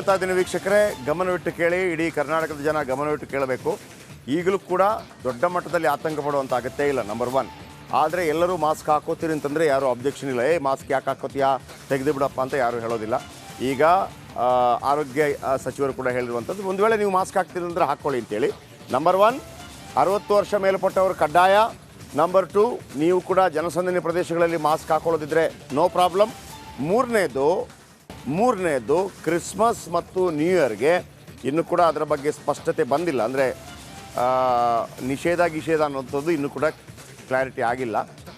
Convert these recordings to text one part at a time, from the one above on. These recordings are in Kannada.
ಹೇಳ್ತಾ ಇದ್ದೀನಿ ವೀಕ್ಷಕರೇ, ಗಮನವಿಟ್ಟು ಕೇಳಿ. ಇಡೀ ಕರ್ನಾಟಕದ ಜನ ಗಮನವಿಟ್ಟು ಕೇಳಬೇಕು. ಈಗಲೂ ಕೂಡ ದೊಡ್ಡ ಮಟ್ಟದಲ್ಲಿ ಆತಂಕ ಪಡುವಂಥ ಅಗತ್ಯ ಇಲ್ಲ, ನಂಬರ್ 1. ಆದರೆ ಎಲ್ಲರೂ ಮಾಸ್ಕ್ ಹಾಕೋತೀರಿ ಅಂತಂದರೆ ಯಾರೂ ಅಬ್ಜೆಕ್ಷನ್ ಇಲ್ಲ. ಮಾಸ್ಕ್ ಯಾಕೆ ಹಾಕೋತೀಯಾ, ತೆಗೆದು ಬಿಡಪ್ಪ ಅಂತ ಯಾರೂ ಹೇಳೋದಿಲ್ಲ. ಈಗ ಆರೋಗ್ಯ ಸಚಿವರು ಕೂಡ ಹೇಳಿರುವಂಥದ್ದು, ಒಂದು ವೇಳೆ ನೀವು ಮಾಸ್ಕ್ ಹಾಕ್ತೀರಿ ಅಂದರೆ ಹಾಕ್ಕೊಳ್ಳಿ ಅಂತೇಳಿ. ನಂಬರ್ 1, 60 ವರ್ಷ ಮೇಲ್ಪಟ್ಟವರು ಕಡ್ಡಾಯ. ನಂಬರ್ 2, ನೀವು ಕೂಡ ಜನಸಂದಣಿ ಪ್ರದೇಶಗಳಲ್ಲಿ ಮಾಸ್ಕ್ ಹಾಕೊಳ್ಳೋದಿದ್ರೆ ನೋ ಪ್ರಾಬ್ಲಮ್. ಮೂರನೇದು ಕ್ರಿಸ್ಮಸ್ ಮತ್ತು ನ್ಯೂ ಇಯರ್ಗೆ ಇನ್ನೂ ಕೂಡ ಅದರ ಬಗ್ಗೆ ಸ್ಪಷ್ಟತೆ ಬಂದಿಲ್ಲ. ಅಂದರೆ ನಿಷೇಧ ಅನ್ನೋಂಥದ್ದು ಇನ್ನೂ ಕೂಡ ಕ್ಲಾರಿಟಿ ಆಗಿಲ್ಲ.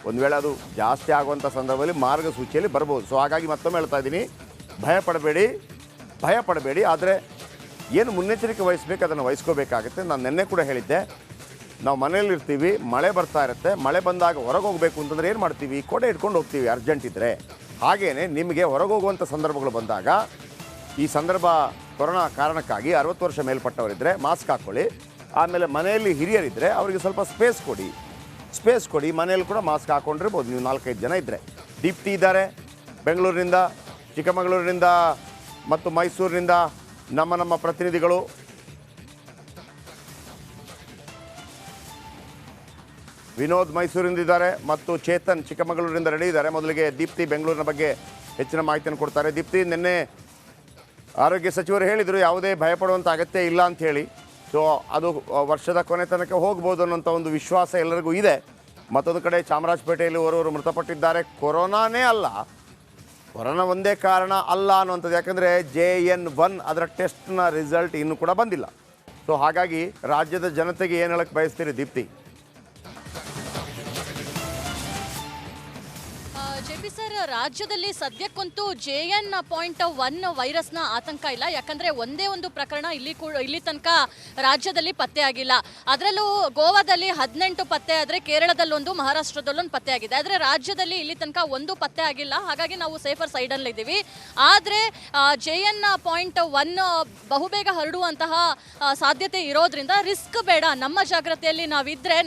ಒಂದು ವೇಳೆ ಅದು ಜಾಸ್ತಿ ಆಗುವಂಥ ಸಂದರ್ಭದಲ್ಲಿ ಮಾರ್ಗಸೂಚಿಯಲ್ಲಿ ಬರ್ಬೋದು. ಸೊ ಹಾಗಾಗಿ ಮತ್ತೊಮ್ಮೆ ಹೇಳ್ತಾ ಇದ್ದೀನಿ, ಭಯ ಪಡಬೇಡಿ. ಆದರೆ ಏನು ಮುನ್ನೆಚ್ಚರಿಕೆ ವಹಿಸಬೇಕು ಅದನ್ನು ವಹಿಸ್ಕೋಬೇಕಾಗುತ್ತೆ. ನಾನು ನಿನ್ನೆ ಕೂಡ ಹೇಳಿದ್ದೆ, ನಾವು ಮನೆಯಲ್ಲಿರ್ತೀವಿ, ಮಳೆ ಬರ್ತಾ ಇರುತ್ತೆ. ಮಳೆ ಬಂದಾಗ ಹೊರಗೆ ಹೋಗಬೇಕು ಅಂತಂದರೆ ಏನು ಮಾಡ್ತೀವಿ, ಕೊಡೆ ಇಟ್ಕೊಂಡು ಹೋಗ್ತೀವಿ ಅರ್ಜೆಂಟ್ ಇದ್ದರೆ. ಹಾಗೆಯೇ ನಿಮಗೆ ಹೊರಗೆ ಹೋಗುವಂಥ ಸಂದರ್ಭಗಳು ಬಂದಾಗ, ಈ ಸಂದರ್ಭ ಕೊರೋನಾ ಕಾರಣಕ್ಕಾಗಿ 60 ವರ್ಷ ಮೇಲ್ಪಟ್ಟವರಿದ್ದರೆ ಮಾಸ್ಕ್ ಹಾಕ್ಕೊಳ್ಳಿ. ಆಮೇಲೆ ಮನೆಯಲ್ಲಿ ಹಿರಿಯರಿದ್ದರೆ ಅವರಿಗೆ ಸ್ವಲ್ಪ ಸ್ಪೇಸ್ ಕೊಡಿ. ಮನೆಯಲ್ಲಿ ಕೂಡ ಮಾಸ್ಕ್ ಹಾಕ್ಕೊಂಡಿರ್ಬೋದು ನೀವು 4-5 ಜನ ಇದ್ದರೆ. ದೀಪ್ತಿ ಇದ್ದಾರೆ ಬೆಂಗಳೂರಿನಿಂದ, ಚಿಕ್ಕಮಗಳೂರಿನಿಂದ ಮತ್ತು ಮೈಸೂರಿನಿಂದ ನಮ್ಮ ಪ್ರತಿನಿಧಿಗಳು. ವಿನೋದ್ ಮೈಸೂರಿಂದ ಇದ್ದಾರೆ ಮತ್ತು ಚೇತನ್ ಚಿಕ್ಕಮಗಳೂರಿನಿಂದ ರೆಡಿ ಇದ್ದಾರೆ. ಮೊದಲಿಗೆ ದೀಪ್ತಿ ಬೆಂಗಳೂರಿನ ಬಗ್ಗೆ ಹೆಚ್ಚಿನ ಮಾಹಿತಿಯನ್ನು ಕೊಡ್ತಾರೆ. ದೀಪ್ತಿ, ನಿನ್ನೆ ಆರೋಗ್ಯ ಸಚಿವರು ಹೇಳಿದರು ಯಾವುದೇ ಭಯಪಡುವಂಥ ಅಗತ್ಯ ಇಲ್ಲ ಅಂತ ಹೇಳಿ. ಸೊ ಅದು ವರ್ಷದ ಕೊನೆ ತನಕ ಹೋಗ್ಬೋದು ಅನ್ನೋಂಥ ಒಂದು ವಿಶ್ವಾಸ ಎಲ್ಲರಿಗೂ ಇದೆ. ಮತ್ತೊಂದು ಕಡೆ ಚಾಮರಾಜಪೇಟೆಯಲ್ಲಿ ಓರ್ವರು ಮೃತಪಟ್ಟಿದ್ದಾರೆ. ಕೊರೋನಾನೇ ಅಲ್ಲ, ಕೊರೋನಾ ಒಂದೇ ಕಾರಣ ಅಲ್ಲ ಅನ್ನುವಂಥದ್ದು. ಯಾಕಂದರೆ JN1 ಅದರ ಟೆಸ್ಟ್ನ ರಿಸಲ್ಟ್ ಇನ್ನೂ ಕೂಡ ಬಂದಿಲ್ಲ. ಸೊ ಹಾಗಾಗಿ ರಾಜ್ಯದ ಜನತೆಗೆ ಏನು ಹೇಳಕ್ಕೆ ಬಯಸ್ತೀರಿ ದೀಪ್ತಿ? JP ಸರ್, ರಾಜ್ಯದಲ್ಲಿ ಸದ್ಯಕ್ಕಂತೂ JN.1 ವೈರಸ್ನ ಆತಂಕ ಇಲ್ಲ. ಯಾಕಂದರೆ ಒಂದೇ ಒಂದು ಪ್ರಕರಣ ಇಲ್ಲಿ ತನಕ ರಾಜ್ಯದಲ್ಲಿ ಪತ್ತೆ ಆಗಿಲ್ಲ. ಅದರಲ್ಲೂ ಗೋವಾದಲ್ಲಿ 18 ಪತ್ತೆ ಆದರೆ ಕೇರಳದಲ್ಲೊಂದು, ಮಹಾರಾಷ್ಟ್ರದಲ್ಲೊಂದು ಪತ್ತೆ ಆಗಿದೆ. ಆದರೆ ರಾಜ್ಯದಲ್ಲಿ ಇಲ್ಲಿ ತನಕ ಒಂದು ಪತ್ತೆ ಆಗಿಲ್ಲ. ಹಾಗಾಗಿ ನಾವು ಸೇಫರ್ ಸೈಡಲ್ಲಿದ್ದೀವಿ. ಆದರೆ JN.1 ಬಹುಬೇಗ ಹರಡುವಂತಹ ಸಾಧ್ಯತೆ ಇರೋದ್ರಿಂದ ರಿಸ್ಕ್ ಬೇಡ, ನಮ್ಮ ಜಾಗ್ರತೆಯಲ್ಲಿ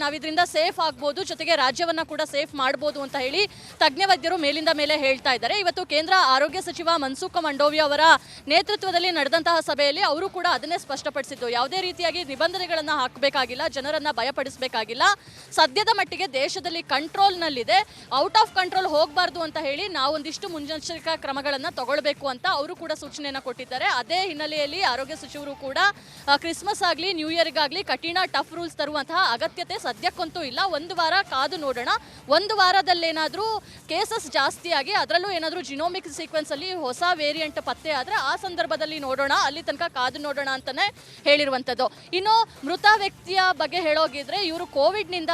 ನಾವಿದ್ರಿಂದ ಸೇಫ್ ಆಗ್ಬೋದು, ಜೊತೆಗೆ ರಾಜ್ಯವನ್ನು ಕೂಡ ಸೇಫ್ ಮಾಡ್ಬೋದು ಅಂತ ಹೇಳಿ ತಜ್ಞ ವೈದ್ಯರು ಮೇಲಿಂದ ಮೇಲೆ ಹೇಳ್ತಾ ಇದ್ದಾರೆ. ಇವತ್ತು ಕೇಂದ್ರ ಆರೋಗ್ಯ ಸಚಿವ ಮನ್ಸುಖ್ ಮಂಡವಿಯಾ ಅವರ ನೇತೃತ್ವದಲ್ಲಿ ನಡೆದಂತಹ ಸಭೆಯಲ್ಲಿ ಅವರು ಕೂಡ ಅದನ್ನೇ ಸ್ಪಷ್ಟಪಡಿಸಿದ್ದು. ಯಾವುದೇ ರೀತಿಯಾಗಿ ನಿಬಂಧನೆಗಳನ್ನು ಹಾಕಬೇಕಾಗಿಲ್ಲ, ಜನರನ್ನ ಭಯಪಡಿಸಬೇಕಾಗಿಲ್ಲ. ಸದ್ಯದ ಮಟ್ಟಿಗೆ ದೇಶದಲ್ಲಿ ಕಂಟ್ರೋಲ್ನಲ್ಲಿದೆ, ಔಟ್ ಆಫ್ ಕಂಟ್ರೋಲ್ ಹೋಗಬಾರ್ದು ಅಂತ ಹೇಳಿ ನಾವೊಂದಿಷ್ಟು ಮುನ್ನೆಚ್ಚರಿಕಾ ಕ್ರಮಗಳನ್ನು ತಗೊಳ್ಬೇಕು ಅಂತ ಅವರು ಕೂಡ ಸೂಚನೆಯನ್ನು ಕೊಟ್ಟಿದ್ದಾರೆ. ಅದೇ ಹಿನ್ನೆಲೆಯಲ್ಲಿ ಆರೋಗ್ಯ ಸಚಿವರು ಕೂಡ ಕ್ರಿಸ್ಮಸ್ ಆಗಲಿ ನ್ಯೂ ಇಯರ್ಗಾಗಲಿ ಕಠಿಣ ಟಫ್ ರೂಲ್ಸ್ ತರುವಂತಹ ಅಗತ್ಯತೆ ಸದ್ಯಕ್ಕಂತೂ ಇಲ್ಲ. ಒಂದು ವಾರ ಕಾದು ನೋಡೋಣ. ಒಂದು ವಾರದಲ್ಲೇನಾದರೂ ಕೇಸಸ್ ಜಾಸ್ತಿ ಆಗಿ ಅದರಲ್ಲೂ ಏನಾದರೂ ಜಿನೋಮಿಕ್ ಸೀಕ್ವೆನ್ಸ್ ಅಲ್ಲಿ ಹೊಸ ವೇರಿಯಂಟ್ ಪತ್ತೆ ಆದರೆ ಆ ಸಂದರ್ಭದಲ್ಲಿ ನೋಡೋಣ, ಅಲ್ಲಿ ತನಕ ಕಾದು ನೋಡೋಣ ಅಂತಾನೆ ಹೇಳಿರುವಂಥದ್ದು. ಇನ್ನು ಮೃತ ವ್ಯಕ್ತಿಯ ಬಗ್ಗೆ ಹೇಳೋಗಿದ್ರೆ, ಇವರು ಕೋವಿಡ್ನಿಂದ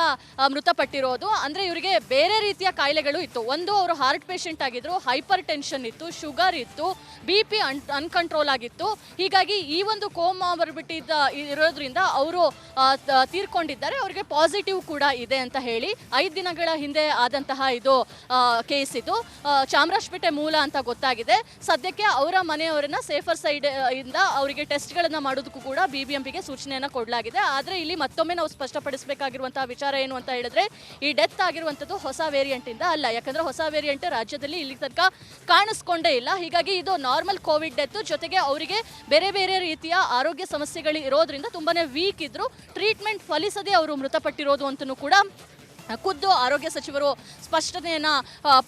ಮೃತಪಟ್ಟಿರೋದು. ಅಂದರೆ ಇವರಿಗೆ ಬೇರೆ ರೀತಿಯ ಕಾಯಿಲೆಗಳು ಇತ್ತು. ಒಂದು, ಅವರು ಹಾರ್ಟ್ ಪೇಷಂಟ್ ಆಗಿದ್ರು, ಹೈಪರ್ ಟೆನ್ಷನ್ ಇತ್ತು, ಶುಗರ್ ಇತ್ತು, BP ಅನ್ಕಂಟ್ರೋಲ್ ಆಗಿತ್ತು. ಹೀಗಾಗಿ ಈ ಒಂದು ಕೋಮಾರ್ಬಿಡಿಟಿ ಇರೋದ್ರಿಂದ ಅವರು ತೀರ್ಕೊಂಡಿದ್ದಾರೆ. ಅವರಿಗೆ ಪಾಸಿಟಿವ್ ಕೂಡ ಇದೆ ಅಂತ ಹೇಳಿ 5 ದಿನಗಳ ಹಿಂದೆ ಆದಂತಹ ಇದು ಕೇಸ್ ಇದು. ಚಾಮರಾಜಪೇಟೆ ಮೂಲ ಅಂತ ಗೊತ್ತಾಗಿದೆ. ಸದ್ಯಕ್ಕೆ ಅವರ ಮನೆಯವರನ್ನ ಸೇಫರ್ ಸೈಡ್ ಇಂದ ಅವರಿಗೆ ಟೆಸ್ಟ್ಗಳನ್ನು ಮಾಡೋದಕ್ಕೂ ಕೂಡ BBMPಗೆ ಸೂಚನೆಯನ್ನು ಕೊಡಲಾಗಿದೆ. ಆದರೆ ಇಲ್ಲಿ ಮತ್ತೊಮ್ಮೆ ನಾವು ಸ್ಪಷ್ಟಪಡಿಸಬೇಕಾಗಿರುವಂತಹ ವಿಚಾರ ಏನು ಅಂತ ಹೇಳಿದ್ರೆ, ಈ ಡೆತ್ ಆಗಿರುವಂಥದ್ದು ಹೊಸ ವೇರಿಯಂಟ್ ಇಂದ ಅಲ್ಲ. ಯಾಕಂದ್ರೆ ಹೊಸ ವೇರಿಯಂಟ್ ರಾಜ್ಯದಲ್ಲಿ ಇಲ್ಲಿ ತನಕ ಕಾಣಿಸ್ಕೊಂಡೇ ಇಲ್ಲ. ಹೀಗಾಗಿ ಇದು ನಾರ್ಮಲ್ ಕೋವಿಡ್ ಡೆತ್. ಜೊತೆಗೆ ಅವರಿಗೆ ಬೇರೆ ಬೇರೆ ರೀತಿಯ ಆರೋಗ್ಯ ಸಮಸ್ಯೆಗಳು ಇರೋದ್ರಿಂದ ತುಂಬಾನೇ ವೀಕ್ ಇದ್ರು, ಟ್ರೀಟ್ಮೆಂಟ್ ಫಲಿಸದೆ ಅವರು ಮೃತಪಟ್ಟಿರೋದು ಅಂತಲೂ ಕೂಡ ಖುದ್ದು ಆರೋಗ್ಯ ಸಚಿವರು ಸ್ಪಷ್ಟನೆಯನ್ನ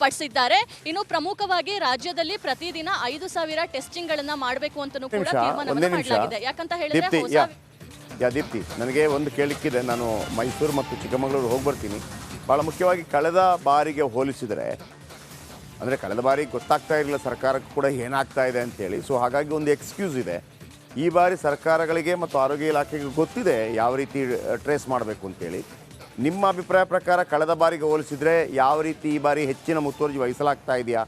ಪಡಿಸಿದ್ದಾರೆ. ಇನ್ನು ಪ್ರಮುಖವಾಗಿ ರಾಜ್ಯದಲ್ಲಿ ಪ್ರತಿದಿನ 5,000 ಟೆಸ್ಟಿಂಗ್ಗಳನ್ನು ಮಾಡಬೇಕು ಅಂತಲೂ ಕೂಡ ತೀರ್ಮಾನವನ್ನು ಮಾಡಲಾಗಿದೆ. ಯಾಕಂತ ಹೇಳಿದ್ರೆ ದೀಪ್ತಿ, ನನಗೆ ಒಂದು ಕೇಳಿಕ್ಕಿದೆ. ನಾನು ಮೈಸೂರು ಮತ್ತು ಚಿಕ್ಕಮಗಳೂರು ಹೋಗಿ ಬರ್ತೀನಿ. ಭಾಳ ಮುಖ್ಯವಾಗಿ ಕಳೆದ ಬಾರಿಗೆ ಹೋಲಿಸಿದರೆ, ಅಂದರೆ ಕಳೆದ ಬಾರಿ ಗೊತ್ತಾಗ್ತಾ ಇರಲಿಲ್ಲ ಸರ್ಕಾರಕ್ಕೂ ಕೂಡ ಏನಾಗ್ತಾ ಇದೆ ಅಂತೇಳಿ. ಸೊ ಹಾಗಾಗಿ ಒಂದು ಎಕ್ಸ್ಕ್ಯೂಸ್ ಇದೆ. ಈ ಬಾರಿ ಸರ್ಕಾರಗಳಿಗೆ ಮತ್ತು ಆರೋಗ್ಯ ಇಲಾಖೆಗೆ ಗೊತ್ತಿದೆ ಯಾವ ರೀತಿ ಟ್ರೇಸ್ ಮಾಡಬೇಕು ಅಂತೇಳಿ. ನಿಮ್ಮ ಅಭಿಪ್ರಾಯ ಪ್ರಕಾರ ಕಳೆದ ಬಾರಿಗೆ ಹೋಲಿಸಿದರೆ ಯಾವ ರೀತಿ ಈ ಬಾರಿ ಹೆಚ್ಚಿನ ಮುತುವರ್ಜಿ ವಹಿಸಲಾಗ್ತಾ ಇದೆಯಾ?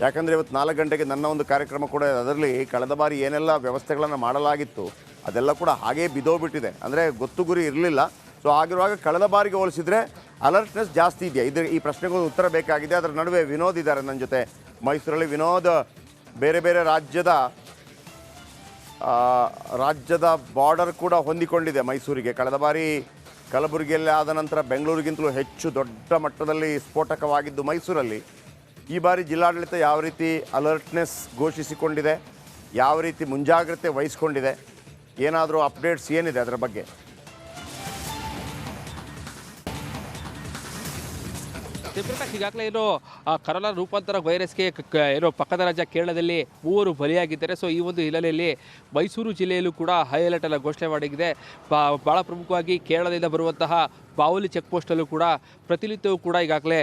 ಯಾಕಂದರೆ ಇವತ್ತು 4 ಗಂಟೆಗೆ ನನ್ನ ಒಂದು ಕಾರ್ಯಕ್ರಮ ಕೂಡ, ಅದರಲ್ಲಿ ಕಳೆದ ಬಾರಿ ಏನೆಲ್ಲ ವ್ಯವಸ್ಥೆಗಳನ್ನು ಮಾಡಲಾಗಿತ್ತು ಅದೆಲ್ಲ ಕೂಡ ಹಾಗೇ ಬಿದ್ದೋಗ್ಬಿಟ್ಟಿದೆ. ಅಂದರೆ ಗೊತ್ತು ಗುರಿ ಇರಲಿಲ್ಲ. ಸೊ ಆಗಿರುವಾಗ ಕಳೆದ ಬಾರಿಗೆ ಹೋಲಿಸಿದರೆ ಅಲರ್ಟ್ನೆಸ್ ಜಾಸ್ತಿ ಇದೆಯಾ? ಈ ಪ್ರಶ್ನೆಗೂ ಉತ್ತರ ಬೇಕಾಗಿದೆ. ಅದರ ನಡುವೆ ವಿನೋದ್ ಇದ್ದಾರೆ ನನ್ನ ಜೊತೆ ಮೈಸೂರಲ್ಲಿ. ವಿನೋದ್, ಬೇರೆ ಬೇರೆ ರಾಜ್ಯದ ಬಾರ್ಡರ್ ಕೂಡ ಹೊಂದಿಕೊಂಡಿದೆ ಮೈಸೂರಿಗೆ. ಕಳೆದ ಬಾರಿ ಕಲಬುರಗಿಯಲ್ಲಿ ಆದ ನಂತರ ಬೆಂಗಳೂರಿಗಿಂತಲೂ ಹೆಚ್ಚು ದೊಡ್ಡ ಮಟ್ಟದಲ್ಲಿ ಸ್ಫೋಟಕವಾಗಿದ್ದು ಮೈಸೂರಲ್ಲಿ. ಈ ಬಾರಿ ಜಿಲ್ಲಾಡಳಿತ ಯಾವ ರೀತಿ ಅಲರ್ಟ್ನೆಸ್ ಘೋಷಿಸಿಕೊಂಡಿದೆ? ಯಾವ ರೀತಿ ಮುಂಜಾಗ್ರತೆ ವಹಿಸ್ಕೊಂಡಿದೆ, ಏನಾದರೂ ಅಪ್ಡೇಟ್ಸ್ ಏನಿದೆ ಅದರ ಬಗ್ಗೆ? ಜಯಪ್ರಕಾಶ್, ಈಗಾಗಲೇ ಏನು ಕರೋನಾ ರೂಪಾಂತರ ವೈರಸ್ಗೆ ಏನೋ ಪಕ್ಕದ ರಾಜ್ಯ ಕೇರಳದಲ್ಲಿ 3 ಬಲಿಯಾಗಿದ್ದಾರೆ. ಸೊ ಈ ಒಂದು ಹಿನ್ನೆಲೆಯಲ್ಲಿ ಮೈಸೂರು ಜಿಲ್ಲೆಯಲ್ಲೂ ಕೂಡ ಹೈ ಅಲರ್ಟ್ ಅನ್ನು ಘೋಷಣೆ ಮಾಡಿದೆ. ಭಾಳ ಪ್ರಮುಖವಾಗಿ ಕೇರಳದಿಂದ ಬರುವಂತಹ ಬಾವಲಿ ಚೆಕ್ ಪೋಸ್ಟಲ್ಲೂ ಕೂಡ ಪ್ರತಿನಿತ್ಯವೂ ಕೂಡ ಈಗಾಗಲೇ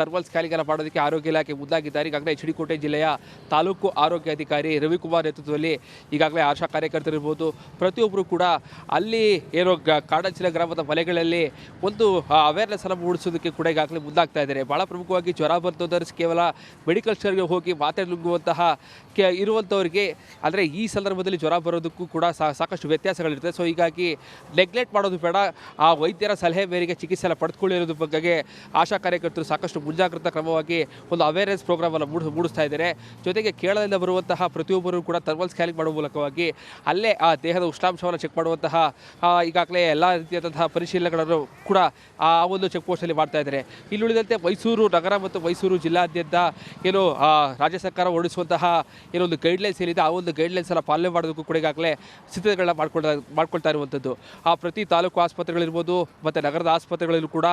ಥರ್ಮಲ್ ಸ್ಕ್ಯಾನಿಂಗ್ ಮಾಡೋದಕ್ಕೆ ಆರೋಗ್ಯ ಇಲಾಖೆ ಮುಂದಾಗಿದ್ದಾರೆ. ಈಗಾಗಲೇ ಎಚ್ ಡಿ ಕೋಟೆ ಜಿಲ್ಲೆಯ ತಾಲೂಕು ಆರೋಗ್ಯಾಧಿಕಾರಿ ರವಿಕುಮಾರ್ ನೇತೃತ್ವದಲ್ಲಿ ಈಗಾಗಲೇ ಆಶಾ ಕಾರ್ಯಕರ್ತರಿರ್ಬೋದು ಪ್ರತಿಯೊಬ್ಬರು ಕೂಡ ಅಲ್ಲಿ ಏನೋ ಕಾಡಂಚಿನ ಗ್ರಾಮದ ಮನೆಗಳಲ್ಲಿ ಒಂದು ಅವೇರ್ನೆಸ್ ಅನ್ನು ಮೂಡಿಸೋದಕ್ಕೆ ಕೂಡ ಈಗಾಗಲೇ ಮುಂದಾಗ್ತಾ ಇದ್ದಾರೆ. ಭಾಳ ಪ್ರಮುಖವಾಗಿ ಜ್ವರ ಬಂದೋದರ್ಸ್ ಕೇವಲ ಮೆಡಿಕಲ್ ಸ್ಟೋರ್ಗೆ ಹೋಗಿ ಮಾತಾಡುವಂತಹ ಇರುವಂಥವ್ರಿಗೆ ಅಂದರೆ ಈ ಸಂದರ್ಭದಲ್ಲಿ ಜ್ವರ ಬರೋದಕ್ಕೂ ಕೂಡ ಸಾಕಷ್ಟು ವ್ಯತ್ಯಾಸಗಳಿರ್ತದೆ. ಸೊ ಹೀಗಾಗಿ ನೆಗ್ಲೆಕ್ಟ್ ಮಾಡೋದು ಬೇಡ, ಆ ವೈದ್ಯರ ಸಲಹೆ ಮೇರೆಗೆ ಚಿಕಿತ್ಸೆ ಎಲ್ಲ ಪಡೆದುಕೊಳ್ಳಿರೋದ್ರ ಬಗ್ಗೆ ಆಶಾ ಕಾರ್ಯಕರ್ತರು ಸಾಕಷ್ಟು ಮುಂಜಾಗ್ರತಾ ಕ್ರಮವಾಗಿ ಒಂದು ಅವೇರ್ನೆಸ್ ಪ್ರೋಗ್ರಾಮನ್ನು ಮೂಡಿಸ್ತಾ ಇದ್ದಾರೆ. ಜೊತೆಗೆ ಕೇರಳದಿಂದ ಬರುವಂತಹ ಪ್ರತಿಯೊಬ್ಬರು ಕೂಡ ಥರ್ಮಲ್ ಸ್ಕ್ಯಾನಿಂಗ್ ಮಾಡುವ ಮೂಲಕವಾಗಿ ಅಲ್ಲೇ ಆ ದೇಹದ ಉಷ್ಣಾಂಶವನ್ನು ಚೆಕ್ ಮಾಡುವಂತಹ ಈಗಾಗಲೇ ಎಲ್ಲ ರೀತಿಯಾದಂತಹ ಪರಿಶೀಲನೆಗಳನ್ನು ಕೂಡ ಆ ಒಂದು ಚೆಕ್ ಪೋಸ್ಟಲ್ಲಿ ಮಾಡ್ತಾ ಇದ್ದಾರೆ. ಇಲ್ಲಿ ಉಳಿದಂತೆ ಮೈಸೂರು ನಗರ ಮತ್ತು ಮೈಸೂರು ಜಿಲ್ಲಾದ್ಯಂತ ಏನು ರಾಜ್ಯ ಸರ್ಕಾರ ಹೊರಡಿಸುವಂತಹ ಏನೊಂದು ಗೈಡ್ಲೈನ್ಸ್ ಏನಿದೆ ಆ ಒಂದು ಗೈಡ್ಲೈನ್ಸ್ ಎಲ್ಲ ಪಾಲನೆ ಮಾಡೋದಕ್ಕೂ ಕೂಡ ಈಗಾಗಲೇ ಸಿದ್ಧತೆಗಳನ್ನ ಮಾಡ್ಕೊಳ್ತಾ ಇರುವಂಥದ್ದು. ಆ ಪ್ರತಿ ತಾಲೂಕು ಆಸ್ಪತ್ರೆಗಳಿರ್ಬೋದು ಮತ್ತು ನಗರದ ಆಸ್ಪತ್ರೆಗಳಲ್ಲೂ ಕೂಡ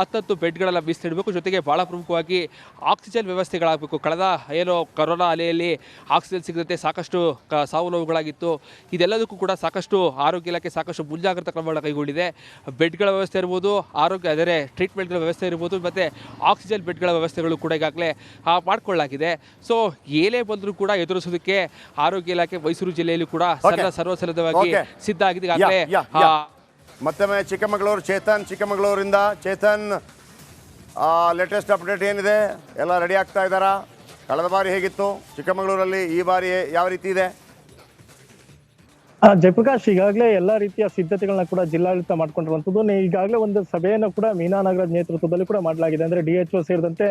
10 ಬೆಡ್ಗಳೆಲ್ಲ ಮೀಸಲಿಡಬೇಕು. ಜೊತೆಗೆ ಭಾಳ ಪ್ರಮುಖವಾಗಿ ಆಕ್ಸಿಜನ್ ವ್ಯವಸ್ಥೆಗಳಾಗಬೇಕು. ಕಳೆದ ಏನೋ ಕೊರೋನಾ ಅಲೆಯಲ್ಲಿ ಆಕ್ಸಿಜನ್ ಸಿಗದಂತೆ ಸಾಕಷ್ಟು ಸಾವು ನೋವುಗಳಾಗಿತ್ತು. ಇದೆಲ್ಲದಕ್ಕೂ ಕೂಡ ಸಾಕಷ್ಟು ಆರೋಗ್ಯ ಇಲಾಖೆ ಸಾಕಷ್ಟು ಮುಂಜಾಗ್ರತಾ ಕ್ರಮಗಳನ್ನು ಕೈಗೊಂಡಿದೆ. ಬೆಡ್ಗಳ ವ್ಯವಸ್ಥೆ ಇರ್ಬೋದು, ಆರೋಗ್ಯ ಅಂದರೆ ಟ್ರೀಟ್ಮೆಂಟ್ಗಳ ವ್ಯವಸ್ಥೆ ಇರ್ಬೋದು, ಮತ್ತು ಆಕ್ಸಿಜನ್ ಬೆಡ್ಗಳ ವ್ಯವಸ್ಥೆಗಳು ಕೂಡ ಈಗಾಗಲೇ ಮಾಡಿಕೊಳ್ಳಲಾಗಿದೆ. ಸೊ ಏನೇ ಬಂದರೂ ಕೂಡ ಎದುರಿಸೋದಕ್ಕೆ ಆರೋಗ್ಯ ಇಲಾಖೆ ಮೈಸೂರು ಜಿಲ್ಲೆಯಲ್ಲಿ ಕೂಡ ಸರ್ವಸನ್ನದ್ಧವಾಗಿ ಸಿದ್ಧ ಆಗಿದೆ. ಈಗಾಗಲೇ ಮತ್ತೊಮ್ಮೆ ಚಿಕ್ಕಮಗಳೂರಿಂದ ಚೇತನ್, ಲೇಟೆಸ್ಟ್ ಅಪ್ಡೇಟ್ ಏನಿದೆ? ಎಲ್ಲ ರೆಡಿ ಆಗ್ತಾ ಇದ್ದಾರಾ? ಕಳೆದ ಬಾರಿ ಹೇಗಿತ್ತು ಚಿಕ್ಕಮಗಳೂರಲ್ಲಿ, ಈ ಬಾರಿ ಯಾವ ರೀತಿ ಇದೆ? ಜಯಪ್ರಕಾಶ್, ಈಗಾಗಲೇ ಎಲ್ಲಾ ರೀತಿಯ ಸಿದ್ಧತೆಗಳನ್ನ ಕೂಡ ಜಿಲ್ಲಾಡಳಿತ ಮಾಡ್ಕೊಂಡಿರುವಂತದ್ದು. ಈಗಾಗಲೇ ಒಂದು ಸಭೆಯನ್ನು ಕೂಡ ಮೀನಾ ನಾಗರಾಜ್ ನೇತೃತ್ವದಲ್ಲಿ ಕೂಡ ಮಾಡಲಾಗಿದೆ. ಅಂದ್ರೆ DHO ಸೇರಿದಂತೆ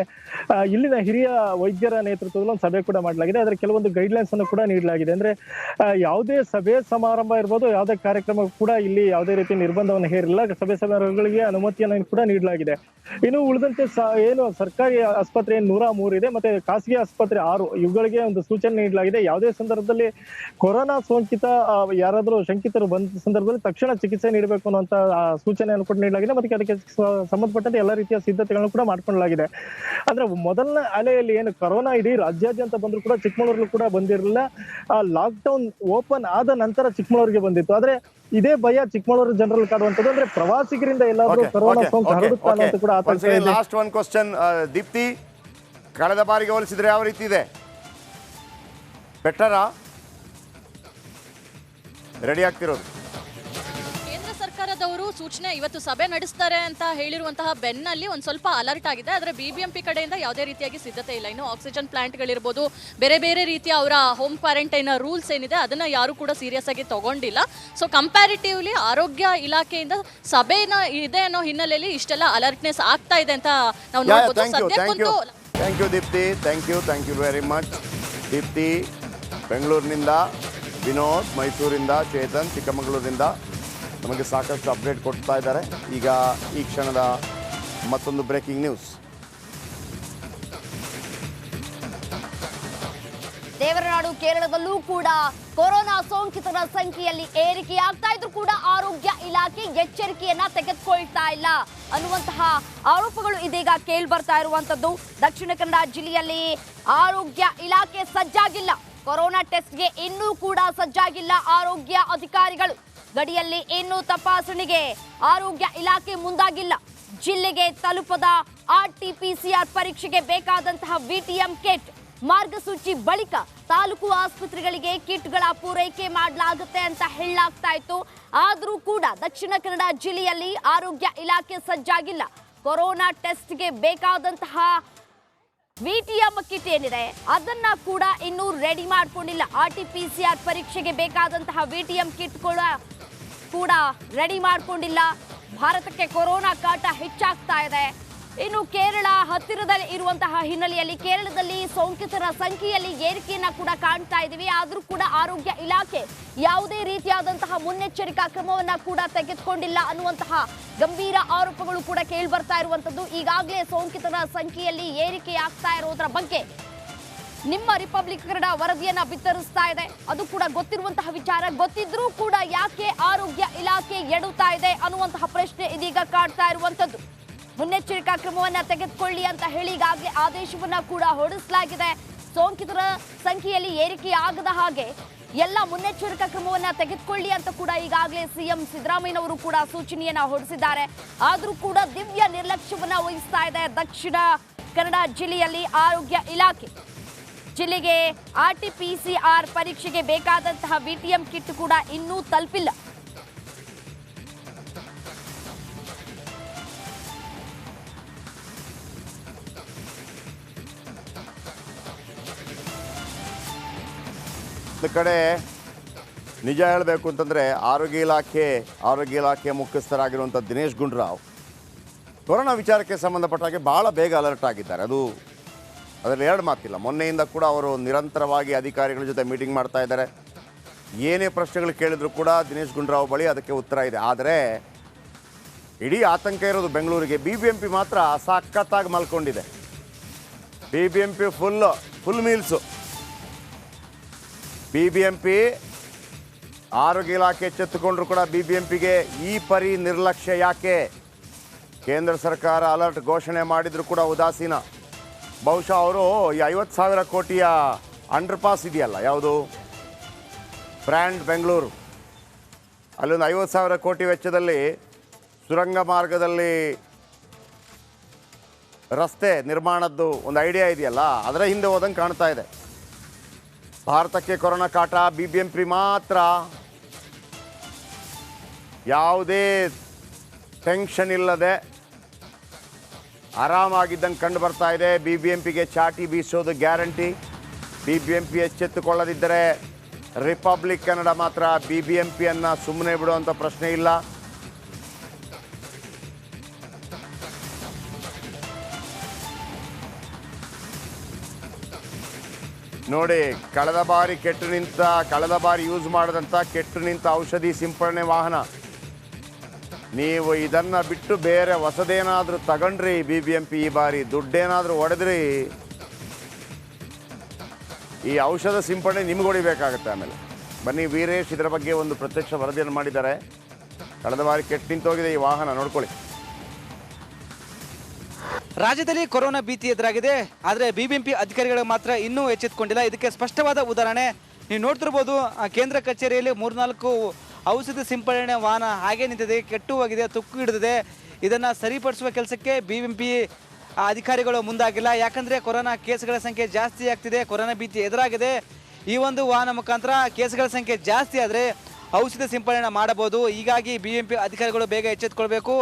ಇಲ್ಲಿನ ಹಿರಿಯ ವೈದ್ಯರ ನೇತೃತ್ವದಲ್ಲಿ ಒಂದು ಸಭೆ ಕೂಡ ಮಾಡಲಾಗಿದೆ. ಅದರ ಕೆಲವೊಂದು ಗೈಡ್ಲೈನ್ಸ್ ಅನ್ನು ಕೂಡ ನೀಡಲಾಗಿದೆ. ಅಂದ್ರೆ ಯಾವುದೇ ಸಭೆ ಸಮಾರಂಭ ಇರ್ಬೋದು, ಯಾವುದೇ ಕಾರ್ಯಕ್ರಮ ಕೂಡ ಇಲ್ಲಿ ಯಾವುದೇ ರೀತಿ ನಿರ್ಬಂಧವನ್ನು ಹೇರಿಲ್ಲ. ಸಭೆ ಸಮಾರಂಭಗಳಿಗೆ ಅನುಮತಿಯನ್ನು ಕೂಡ ನೀಡಲಾಗಿದೆ. ಇನ್ನು ಉಳಿದಂತೆ ಏನು ಸರ್ಕಾರಿ ಆಸ್ಪತ್ರೆ 103 ಇದೆ, ಮತ್ತೆ ಖಾಸಗಿ ಆಸ್ಪತ್ರೆ 6, ಇವುಗಳಿಗೆ ಒಂದು ಸೂಚನೆ ನೀಡಲಾಗಿದೆ. ಯಾವುದೇ ಸಂದರ್ಭದಲ್ಲಿ ಕೊರೋನಾ ಸೋಂಕಿತ ಯಾರಾದರೂ ಶಂಕಿತರು ಬಂದ ಸಂದರ್ಭದಲ್ಲಿ ತಕ್ಷಣ ಚಿಕಿತ್ಸೆ ನೀಡಬೇಕು ಅನ್ನುವಂತ ಸೂಚನೆಯನ್ನು ಕೂಡ ನೀಡಲಾಗಿದೆ. ಮತ್ತೆ ಅದಕ್ಕೆ ಸಂಬಂಧಪಟ್ಟಂತೆ ಎಲ್ಲ ರೀತಿಯ ಸಿದ್ಧತೆಗಳನ್ನು ಕೂಡ ಮಾಡ್ಕೊಳ್ಳಲಾಗಿದೆ. ಅಂದ್ರೆ ಮೊದಲನೇ ಅಲೆಯಲ್ಲಿ ಏನು ಕೊರೋನಾ ಇಡೀ ರಾಜ್ಯಾದ್ಯಂತ ಬಂದ್ರು ಕೂಡ ಚಿಕ್ಕಮಗಳೂರು ಕೂಡ ಬಂದಿರಲಿಲ್ಲ. ಲಾಕ್ ಡೌನ್ ಓಪನ್ ಆದ ನಂತರ ಚಿಕ್ಕಮಗಳೂರಿಗೆ ಬಂದಿತ್ತು. ಆದ್ರೆ ಇದೇ ಭಯ ಚಿಕ್ಕಮಗಳೂರು ಜನರಲ್ಲಿ ಕಾಡುವಂತದ್ದು. ಅಂದ್ರೆ ಪ್ರವಾಸಿಗರಿಂದ ಎಲ್ಲಾದ್ರೂ ಕೊರೋನಾ ಸೋಂಕು ಹರಡುತ್ತಾ ಅನ್ನೋದು ಕೂಡ ಆತಂಕ ಇದೆ. ಲಾಸ್ಟ್ ಒನ್ ಕ್ವಶನ್ ದೀಪ್ತಿ, ಕಳೆದ ಬಾರಿಗೆ ಹೋಲಿಸಿದ್ರೆ ಯಾವ ರೀತಿ ಇದೆ? ಬೆಟರಾ? ರೆಡಿ ಆಗ್ತಿರೋದು? ಕೇಂದ್ರ ಸರ್ಕಾರದವರು ಸೂಚನೆ ಇವತ್ತು ಸಭೆ ನಡೆಸ್ತಾರೆ ಅಂತ ಹೇಳಿರುವಂತಹ ಬೆನ್ನಲ್ಲಿ ಒಂದು ಸ್ವಲ್ಪ ಅಲರ್ಟ್ ಆಗಿದೆ. ಆದರೆ BBMP ಕಡೆಯಿಂದ ಯಾವುದೇ ರೀತಿಯಾಗಿ ಸಿದ್ಧತೆ ಇಲ್ಲ. ಇನ್ನು ಆಕ್ಸಿಜನ್ ಪ್ಲಾಂಟ್ಗಳಿರ್ಬೋದು, ಬೇರೆ ಬೇರೆ ರೀತಿಯ ಅವರ ಹೋಮ್ ಕ್ವಾರಂಟೈನ್ ರೂಲ್ಸ್ ಏನಿದೆ ಅದನ್ನ ಯಾರು ಕೂಡ ಸೀರಿಯಸ್ ಆಗಿ ತಗೊಂಡಿಲ್ಲ. ಸೊ ಕಂಪ್ಯಾರಿಟಿವ್ಲಿ ಆರೋಗ್ಯ ಇಲಾಖೆಯಿಂದ ಸಭೆನ ಇದೆ ಅನ್ನೋ ಹಿನ್ನೆಲೆಯಲ್ಲಿ ಇಷ್ಟೆಲ್ಲ ಅಲರ್ಟ್ನೆಸ್ ಆಗ್ತಾ ಇದೆ ಅಂತ ನಾವು ನೋಡಬಹುದು. Thank you Deepti, thank you very much Deepti. ಬೆಂಗಳೂರಿನಿಂದ ವಿನೋದ್, ಮೈಸೂರಿಂದ ಚೇತನ್, ಚಿಕ್ಕಮಗಳೂರಿನಿಂದ ನಮಗೆ ಸಾಕಷ್ಟು ಅಪ್ಡೇಟ್ ಕೊಡ್ತಾ ಇದ್ದಾರೆ. ಈಗ ಈ ಕ್ಷಣದ ಮತ್ತೊಂದು ಬ್ರೇಕಿಂಗ್ ನ್ಯೂಸ್. ದೇವರನಾಡು ಕೇರಳದಲ್ಲೂ ಕೂಡ ಕೊರೋನಾ ಸೋಂಕಿತರ ಸಂಖ್ಯೆಯಲ್ಲಿ ಏರಿಕೆಯಾಗ್ತಾ ಇದ್ರು ಕೂಡ ಆರೋಗ್ಯ ಇಲಾಖೆ ಎಚ್ಚರಿಕೆಯನ್ನ ತೆಗೆದುಕೊಳ್ತಾ ಇಲ್ಲ ಅನ್ನುವಂತಹ ಆರೋಪಗಳು ಇದೀಗ ಕೇಳಿ ಬರ್ತಾ ಇರುವಂತದ್ದು. ದಕ್ಷಿಣ ಕನ್ನಡ ಜಿಲ್ಲೆಯಲ್ಲಿ ಆರೋಗ್ಯ ಇಲಾಖೆ ಸಜ್ಜಾಗಿಲ್ಲ. ಕೊರೋನಾ ಟೆಸ್ಟ್ಗೆ ಇನ್ನೂ ಕೂಡ ಸಜ್ಜಾಗಿಲ್ಲ ಆರೋಗ್ಯ ಅಧಿಕಾರಿಗಳು. ಗಡಿಯಲ್ಲಿ ಇನ್ನೂ ತಪಾಸಣೆಗೆ ಆರೋಗ್ಯ ಇಲಾಖೆ ಮುಂದಾಗಿಲ್ಲ. ಜಿಲ್ಲೆಗೆ ತಲುಪದ RT-PCR ಪರೀಕ್ಷೆಗೆ ಬೇಕಾದಂತಹ VTM ಕಿಟ್ ಮಾರ್ಗಸೂಚಿ ಬಳಿಕ ತಾಲೂಕು ಆಸ್ಪತ್ರೆಗಳಿಗೆ ಕಿಟ್ಗಳ ಪೂರೈಕೆ ಮಾಡಲಾಗುತ್ತೆ ಅಂತ ಹೇಳಲಾಗ್ತಾ ಇತ್ತು. ಆದರೂ ಕೂಡ ದಕ್ಷಿಣ ಕನ್ನಡ ಜಿಲ್ಲೆಯಲ್ಲಿ ಆರೋಗ್ಯ ಇಲಾಖೆ ಸಜ್ಜಾಗಿಲ್ಲ. ಕೊರೋನಾ ಟೆಸ್ಟ್ಗೆ ಬೇಕಾದಂತಹ VTM ಕಿಟ್ ಏನಿದೆ ಅದನ್ನ ಕೂಡ ಇನ್ನೂ ರೆಡಿ ಮಾಡ್ಕೊಂಡಿಲ್ಲ. RT-PCR ಪರೀಕ್ಷೆಗೆ ಬೇಕಾದಂತಹ VTM ಕಿಟ್ ಕೂಡ ರೆಡಿ ಮಾಡ್ಕೊಂಡಿಲ್ಲ. ಭಾರತಕ್ಕೆ ಕೊರೋನಾ ಕಾಟ ಹೆಚ್ಚಾಗ್ತಾ ಇದೆ. ಇನ್ನು ಕೇರಳ ಹತ್ತಿರದಲ್ಲಿ ಇರುವಂತಹ ಹಿನ್ನೆಲೆಯಲ್ಲಿ ಕೇರಳದಲ್ಲಿ ಸೋಂಕಿತರ ಸಂಖ್ಯೆಯಲ್ಲಿ ಏರಿಕೆಯನ್ನ ಕೂಡ ಕಾಣ್ತಾ ಇದ್ದೀವಿ. ಆದರೂ ಕೂಡ ಆರೋಗ್ಯ ಇಲಾಖೆ ಯಾವುದೇ ರೀತಿಯಾದಂತಹ ಮುನ್ನೆಚ್ಚರಿಕಾ ಕ್ರಮವನ್ನ ಕೂಡ ತೆಗೆದುಕೊಂಡಿಲ್ಲ ಅನ್ನುವಂತಹ ಗಂಭೀರ ಆರೋಪಗಳು ಕೂಡ ಕೇಳಿ ಬರ್ತಾ ಇರುವಂತದ್ದು. ಈಗಾಗಲೇ ಸೋಂಕಿತರ ಸಂಖ್ಯೆಯಲ್ಲಿ ಏರಿಕೆಯಾಗ್ತಾ ಇರೋದ್ರ ಬಗ್ಗೆ ನಿಮ್ಮ ರಿಪಬ್ಲಿಕ್ ಕನ್ನಡ ವರದಿಯನ್ನ ಬಿತ್ತರಿಸ್ತಾ ಇದೆ. ಅದು ಕೂಡ ಗೊತ್ತಿರುವಂತಹ ವಿಚಾರ. ಗೊತ್ತಿದ್ರೂ ಕೂಡ ಯಾಕೆ ಆರೋಗ್ಯ ಇಲಾಖೆ ಎಡುತ್ತಾ ಇದೆ ಅನ್ನುವಂತಹ ಪ್ರಶ್ನೆ ಇದೀಗ ಕಾಡ್ತಾ ಇರುವಂತದ್ದು. ಮುನ್ನೆಚ್ಚರಿಕಾ ಕ್ರಮವನ್ನ ತೆಗೆದುಕೊಳ್ಳಿ ಅಂತ ಹೇಳಿ ಈಗಾಗಲೇ ಆದೇಶವನ್ನ ಕೂಡ ಹೊರಡಿಸಲಾಗಿದೆ. ಸೋಂಕಿತರ ಸಂಖ್ಯೆಯಲ್ಲಿ ಏರಿಕೆಯಾಗದ ಹಾಗೆ ಎಲ್ಲ ಮುನ್ನೆಚ್ಚರಿಕಾ ಕ್ರಮವನ್ನ ತೆಗೆದುಕೊಳ್ಳಿ ಅಂತ ಕೂಡ ಈಗಾಗಲೇ ಸಿಎಂ ಸಿದ್ದರಾಮಯ್ಯನವರು ಕೂಡ ಸೂಚನೆಯನ್ನ ಹೊರಡಿಸಿದ್ದಾರೆ. ಆದರೂ ಕೂಡ ದಿವ್ಯ ನಿರ್ಲಕ್ಷ್ಯವನ್ನ ವಹಿಸ್ತಾ ಇದೆ ದಕ್ಷಿಣ ಕನ್ನಡ ಜಿಲ್ಲೆಯಲ್ಲಿ ಆರೋಗ್ಯ ಇಲಾಖೆ. ಜಿಲ್ಲೆಗೆ RT-PCR ಪರೀಕ್ಷೆಗೆ ಬೇಕಾದಂತಹ BTM ಕಿಟ್ ಕೂಡ ಇನ್ನೂ ತಲುಪಿಲ್ಲ. ಒಂದು ಕಡೆ ನಿಜ ಹೇಳಬೇಕು ಅಂತಂದರೆ ಆರೋಗ್ಯ ಇಲಾಖೆ ಮುಖ್ಯಸ್ಥರಾಗಿರುವಂಥ ದಿನೇಶ್ ಗುಂಡೂರಾವ್ ಕೊರೋನಾ ವಿಚಾರಕ್ಕೆ ಸಂಬಂಧಪಟ್ಟ ಹಾಗೆ ಭಾಳ ಬೇಗ ಅಲರ್ಟ್ ಆಗಿದ್ದಾರೆ. ಅದರಲ್ಲಿ ಎರಡು ಮಾತಿಲ್ಲ. ಮೊನ್ನೆಯಿಂದ ಕೂಡ ಅವರು ನಿರಂತರವಾಗಿ ಅಧಿಕಾರಿಗಳ ಜೊತೆ ಮೀಟಿಂಗ್ ಮಾಡ್ತಾ ಇದ್ದಾರೆ. ಏನೇ ಪ್ರಶ್ನೆಗಳು ಕೇಳಿದ್ರು ಕೂಡ ದಿನೇಶ್ ಗುಂಡೂರಾವ್ ಬಳಿ ಅದಕ್ಕೆ ಉತ್ತರ ಇದೆ. ಆದರೆ ಇಡೀ ಆತಂಕ ಇರೋದು ಬೆಂಗಳೂರಿಗೆ. BBMP ಮಾತ್ರ ಸಖತ್ತಾಗಿ ಮಲ್ಕೊಂಡಿದೆ. BBMP full meals. BBMP ಆರೋಗ್ಯ ಇಲಾಖೆ ಎಚ್ಚೆತ್ತುಕೊಂಡ್ರು ಕೂಡ BBMPಗೆ ಈ ಪರಿ ನಿರ್ಲಕ್ಷ್ಯ ಯಾಕೆ? ಕೇಂದ್ರ ಸರ್ಕಾರ ಅಲರ್ಟ್ ಘೋಷಣೆ ಮಾಡಿದ್ರು ಕೂಡ ಉದಾಸೀನ. ಬಹುಶಃ ಅವರು ಈ 50,000 ಕೋಟಿಯ ಅಂಡರ್ ಪಾಸ್ ಇದೆಯಲ್ಲ, ಯಾವುದು ಬ್ರ್ಯಾಂಡ್ ಬೆಂಗಳೂರು, ಅಲ್ಲೊಂದು 50,000 ಕೋಟಿ ವೆಚ್ಚದಲ್ಲಿ ಸುರಂಗ ಮಾರ್ಗದಲ್ಲಿ ರಸ್ತೆ ನಿರ್ಮಾಣದ್ದು ಒಂದು ಐಡಿಯಾ ಇದೆಯಲ್ಲ, ಅದರ ಹಿಂದೆ ಹೋದಂಗೆ ಕಾಣ್ತಾ ಇದೆ. ಭಾರತಕ್ಕೆ ಕೊರೋನಾ ಕಾಟ. BBMP ಮಾತ್ರ ಯಾವುದೇ ಟೆನ್ಷನ್ ಇಲ್ಲದೆ ಆರಾಮಾಗಿದ್ದಂಗೆ ಕಂಡು ಬರ್ತಾ ಇದೆ. BBMPಗೆ ಚಾಟಿ ಬೀಸೋದು ಗ್ಯಾರಂಟಿ. BBMP ಎಚ್ಚೆತ್ತುಕೊಳ್ಳದಿದ್ದರೆ ರಿಪಬ್ಲಿಕ್ ಕನ್ನಡ ಮಾತ್ರ BBMPಯನ್ನು ಸುಮ್ಮನೆ ಬಿಡುವಂಥ ಪ್ರಶ್ನೆ ಇಲ್ಲ. ನೋಡಿ, ಕಳೆದ ಬಾರಿ ಯೂಸ್ ಮಾಡಿದಂಥ ಕೆಟ್ಟು ನಿಂತ ಔಷಧಿ ಸಿಂಪಡಣೆ ವಾಹನ, ನೀವು ಇದನ್ನು ಬಿಟ್ಟು ಬೇರೆ ಹೊಸದೇನಾದರೂ ತಗೊಂಡ್ರಿ BBMP ಈ ಬಾರಿ ದುಡ್ಡೇನಾದರೂ ಹೊಡೆದ್ರಿ, ಈ ಔಷಧ ಸಿಂಪಡಣೆ ನಿಮ್ಗೆ ಹೊಡಿಬೇಕಾಗತ್ತೆ. ಆಮೇಲೆ ಬನ್ನಿ, ವೀರೇಶ್ ಇದರ ಬಗ್ಗೆ ಒಂದು ಪ್ರತ್ಯಕ್ಷ ವರದಿಯನ್ನು ಮಾಡಿದ್ದಾರೆ. ಕಳೆದ ಬಾರಿ ಕೆಟ್ಟು ನಿಂತೋಗಿದೆ ಈ ವಾಹನ, ನೋಡ್ಕೊಳ್ಳಿ. ರಾಜ್ಯದಲ್ಲಿ ಕೊರೋನಾ ಭೀತಿ ಎದುರಾಗಿದೆ. ಆದರೆ BBMP ಅಧಿಕಾರಿಗಳು ಮಾತ್ರ ಇನ್ನೂ ಎಚ್ಚೆತ್ತುಕೊಂಡಿಲ್ಲ. ಇದಕ್ಕೆ ಸ್ಪಷ್ಟವಾದ ಉದಾಹರಣೆ ನೀವು ನೋಡ್ತಿರ್ಬೋದು. ಕೇಂದ್ರ ಕಚೇರಿಯಲ್ಲಿ 3-4 ಔಷಧಿ ಸಿಂಪಡಣೆ ವಾಹನ ಹಾಗೆ ನಿಂತಿದೆ, ಕೆಟ್ಟು ಹೋಗಿದೆ, ತುಕ್ಕು ಹಿಡಿದಿದೆ. ಇದನ್ನು ಸರಿಪಡಿಸುವ ಕೆಲಸಕ್ಕೆ BBMP ಅಧಿಕಾರಿಗಳು ಮುಂದಾಗಿಲ್ಲ. ಯಾಕಂದರೆ ಕೊರೋನಾ ಕೇಸ್ಗಳ ಸಂಖ್ಯೆ ಜಾಸ್ತಿ ಆಗ್ತಿದೆ, ಕೊರೋನಾ ಭೀತಿ ಎದುರಾಗಿದೆ. ಈ ಒಂದು ವಾಹನ ಮುಖಾಂತರ ಕೇಸ್ಗಳ ಸಂಖ್ಯೆ ಜಾಸ್ತಿ ಆದರೆ ಔಷಧ ಸಿಂಪಡಣೆ ಮಾಡಬಹುದು. ಹೀಗಾಗಿ BBMP ಅಧಿಕಾರಿಗಳು ಬೇಗ ಎಚ್ಚೆತ್ತುಕೊಳ್ಬೇಕು,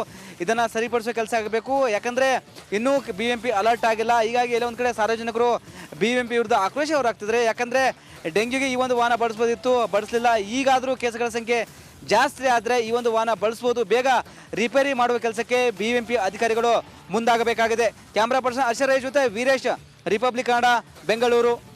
ಇದನ್ನು ಸರಿಪಡಿಸೋ ಕೆಲಸ ಆಗಬೇಕು. ಯಾಕಂದರೆ ಇನ್ನೂ BBMP ಅಲರ್ಟ್ ಆಗಿಲ್ಲ. ಹೀಗಾಗಿ ಎಲ್ಲ ಒಂದು ಕಡೆ ಸಾರ್ವಜನಿಕರು BBMP ವಿರುದ್ಧ ಆಕ್ರೋಶ ಹೊರಹಾಗ್ತಿದ್ದಾರೆ. ಯಾಕಂದರೆ ಡೆಂಗ್ಯೂಗೆ ಈ ಒಂದು ವಾಹನ ಬಳಸ್ಬೋದಿತ್ತು, ಬಳಸಲಿಲ್ಲ. ಈಗಾದರೂ ಕೇಸ್ಗಳ ಸಂಖ್ಯೆ ಜಾಸ್ತಿ ಆದರೆ ಈ ಒಂದು ವಾಹನ ಬಳಸ್ಬೋದು. ಬೇಗ ರಿಪೇರಿ ಮಾಡುವ ಕೆಲಸಕ್ಕೆ BBMP ಅಧಿಕಾರಿಗಳು ಮುಂದಾಗಬೇಕಾಗಿದೆ. ಕ್ಯಾಮ್ರಾ ಪರ್ಸನ್ ಅಶರೇಶ್ ಜೊತೆ ವೀರೇಶ್, ರಿಪಬ್ಲಿಕ್ ಕನ್ನಡ, ಬೆಂಗಳೂರು.